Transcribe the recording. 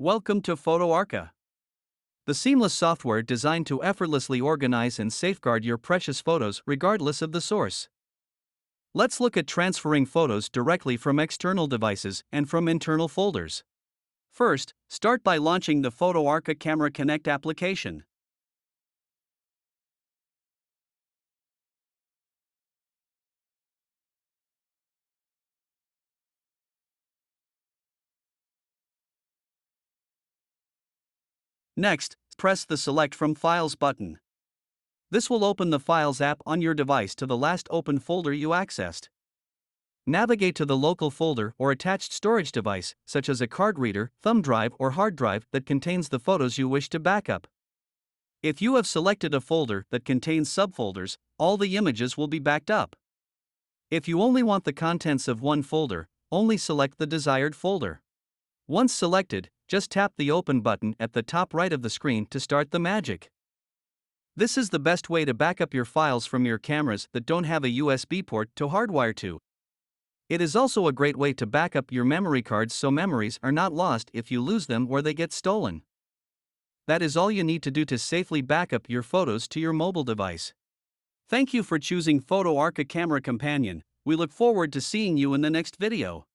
Welcome to FotoArca, the seamless software designed to effortlessly organize and safeguard your precious photos regardless of the source. Let's look at transferring photos directly from external devices and from internal folders. First, start by launching the FotoArca Camera Connect application. Next, press the Select from Files button. This will open the Files app on your device to the last open folder you accessed. Navigate to the local folder or attached storage device, such as a card reader, thumb drive, or hard drive that contains the photos you wish to backup. If you have selected a folder that contains subfolders, all the images will be backed up. If you only want the contents of one folder, only select the desired folder. Once selected, just tap the Open button at the top right of the screen to start the magic. This is the best way to back up your files from your cameras that don't have a USB port to hardwire to. It is also a great way to back up your memory cards so memories are not lost if you lose them or they get stolen. That is all you need to do to safely back up your photos to your mobile device. Thank you for choosing FotoArca Camera Companion. We look forward to seeing you in the next video.